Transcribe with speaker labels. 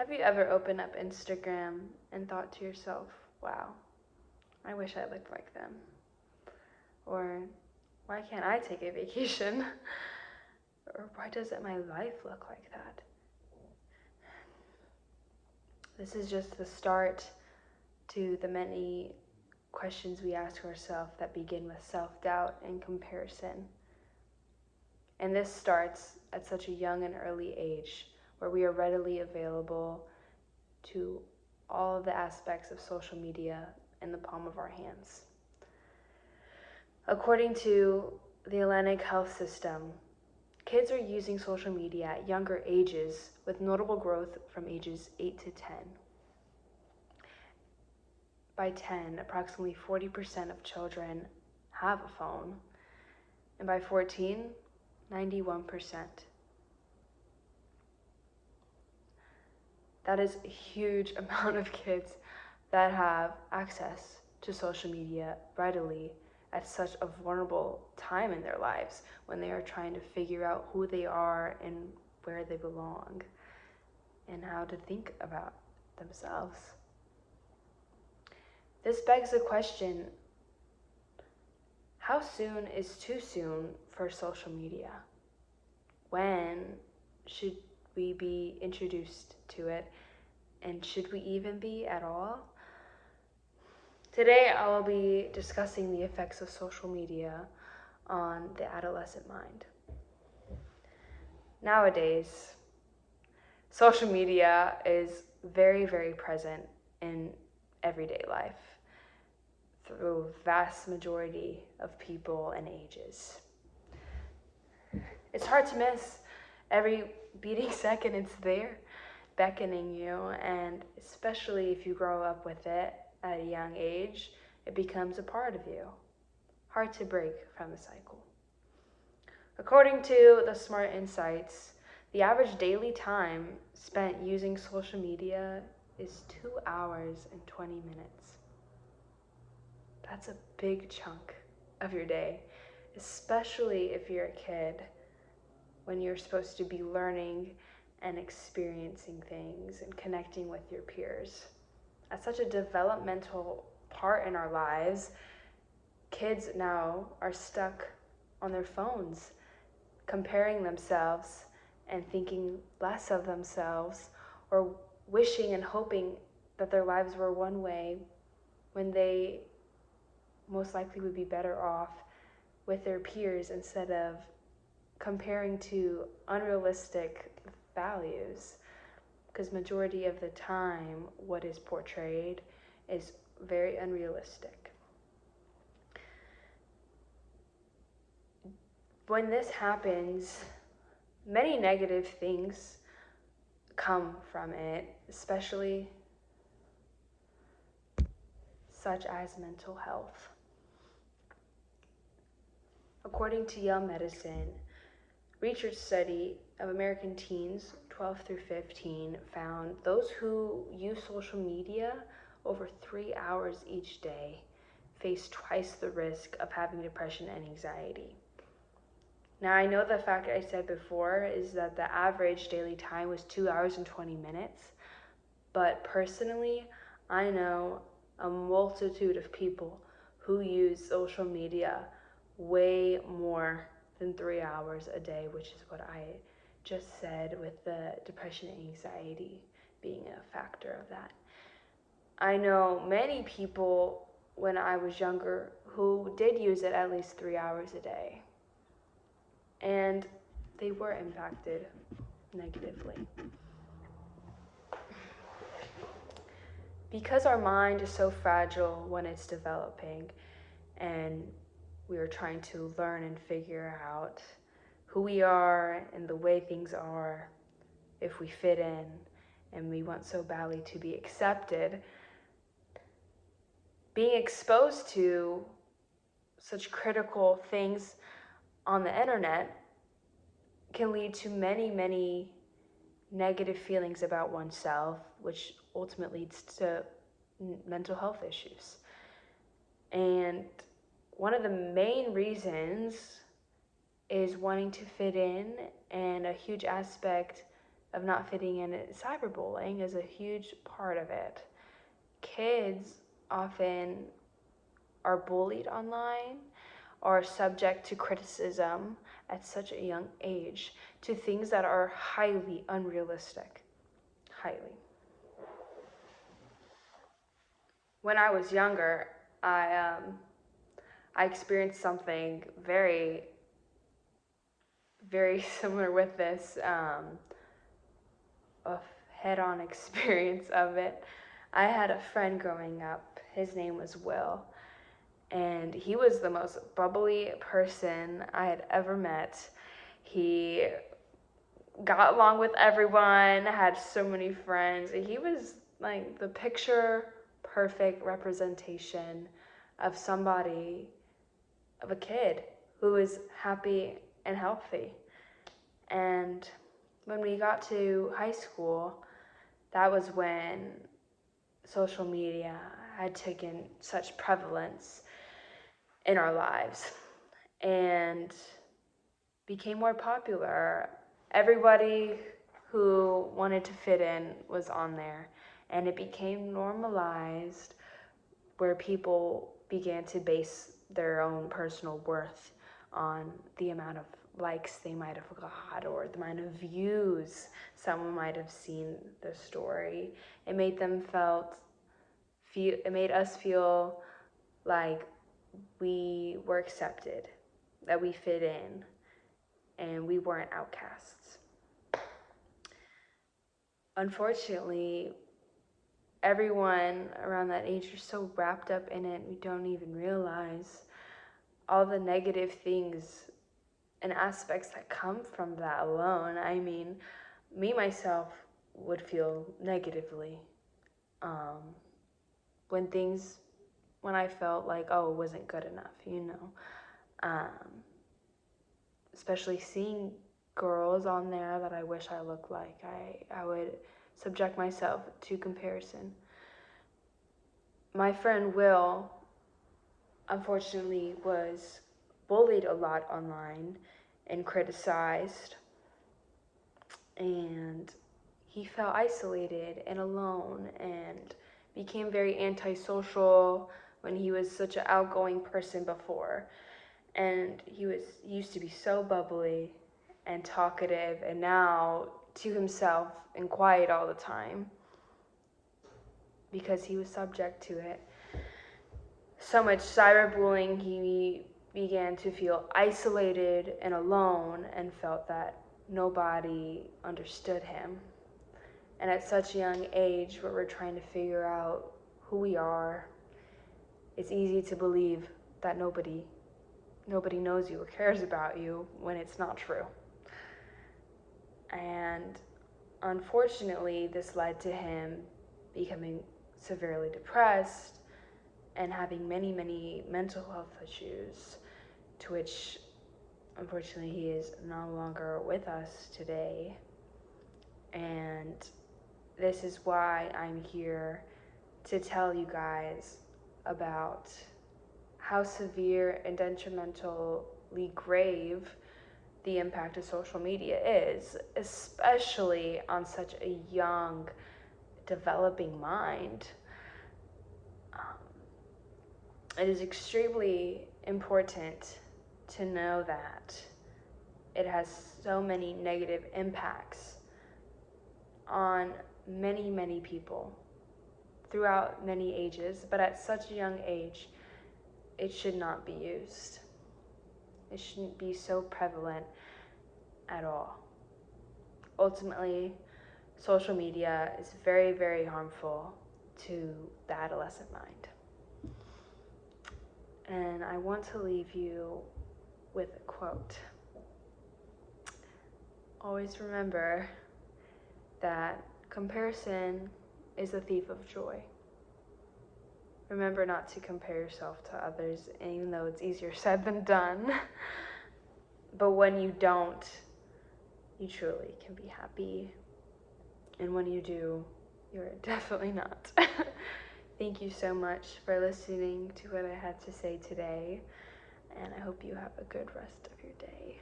Speaker 1: Have you ever opened up Instagram and thought to yourself, wow, I wish I looked like them? Or why can't I take a vacation? Or why doesn't my life look like that? This is just the start to the many questions we ask ourselves that begin with self-doubt and comparison. And this starts at such a young and early age, where we are readily available to all of the aspects of social media in the palm of our hands. According to the Atlantic Health System, kids are using social media at younger ages, with notable growth from ages 8 to 10. By 10, approximately 40% of children have a phone, and by 14, 91%. That is a huge amount of kids that have access to social media readily at such a vulnerable time in their lives, when they are trying to figure out who they are and where they belong and how to think about themselves. This begs the question, how soon is too soon for social media? When should we be introduced to it? And should we even be at all? Today I will be discussing the effects of social media on the adolescent mind. Nowadays, social media is very, very present in everyday life through vast majority of people and ages. It's hard to miss. Every beating second it's there, beckoning you, and especially if you grow up with it at a young age, it becomes a part of you. Hard to break from the cycle. According to the Smart Insights, the average daily time spent using social media is 2 hours and 20 minutes. That's a big chunk of your day, especially if you're a kid, when you're supposed to be learning and experiencing things and connecting with your peers. At such a developmental part in our lives, kids now are stuck on their phones, comparing themselves and thinking less of themselves, or wishing and hoping that their lives were one way when they most likely would be better off with their peers, instead of comparing to unrealistic values. Because majority of the time, what is portrayed is very unrealistic. When this happens, many negative things come from it, especially such as mental health. According to Yale Medicine, research study of American teens 12 through 15 found those who use social media over 3 hours each day face twice the risk of having depression and anxiety. Now, I know the fact I said before is that the average daily time was 2 hours and 20 minutes, but personally, I know a multitude of people who use social media way more than 3 hours a day, which is what I just said, with the depression and anxiety being a factor of that. I know many people when I was younger who did use it at least 3 hours a day, and they were impacted negatively. Because our mind is so fragile when it's developing, and we are trying to learn and figure out who we are and the way things are, if we fit in, and we want so badly to be accepted, being exposed to such critical things on the internet can lead to many, many negative feelings about oneself, which ultimately leads to mental health issues. And one of the main reasons is wanting to fit in, and a huge aspect of not fitting in. Cyberbullying is a huge part of it. Kids often are bullied online or subject to criticism at such a young age to things that are highly unrealistic. Highly. When I was younger, I experienced something very, very similar with this, a head-on experience of it. I had a friend growing up. His name was Will, and he was the most bubbly person I had ever met. He got along with everyone, had so many friends. He was like the picture perfect representation of somebody, of a kid who was happy and healthy. And when we got to high school, that was when social media had taken such prevalence in our lives and became more popular. Everybody who wanted to fit in was on there, and it became normalized where people began to base their own personal worth on the amount of likes they might have got or the amount of views someone might have seen the story. It made us feel like we were accepted, that we fit in, and we weren't outcasts. Unfortunately, everyone around that age is so wrapped up in it, we don't even realize all the negative things and aspects that come from that alone. I mean, me myself would feel negatively when I felt like, oh, it wasn't good enough, especially seeing girls on there that I wish I looked like. I would subject myself to comparison. My friend Will, unfortunately, was bullied a lot online and criticized, and he felt isolated and alone and became very antisocial when he was such an outgoing person before. And he used to be so bubbly and talkative, and now to himself and quiet all the time because he was subject to it. So much cyberbullying, he began to feel isolated and alone and felt that nobody understood him. And at such a young age where we're trying to figure out who we are, it's easy to believe that nobody knows you or cares about you when it's not true. And unfortunately, this led to him becoming severely depressed and having many, many mental health issues, to which unfortunately he is no longer with us today. And this is why I'm here to tell you guys about how severe and detrimentally grave the impact of social media is, especially on such a young, developing mind. It is extremely important to know that it has so many negative impacts on many, many people throughout many ages, but at such a young age, it should not be used. It shouldn't be so prevalent at all. Ultimately, social media is very, very harmful to the adolescent mind. And I want to leave you with a quote. Always remember that comparison is a thief of joy. Remember not to compare yourself to others, even though it's easier said than done. But when you don't, you truly can be happy. And when you do, you're definitely not. Thank you so much for listening to what I had to say today, and I hope you have a good rest of your day.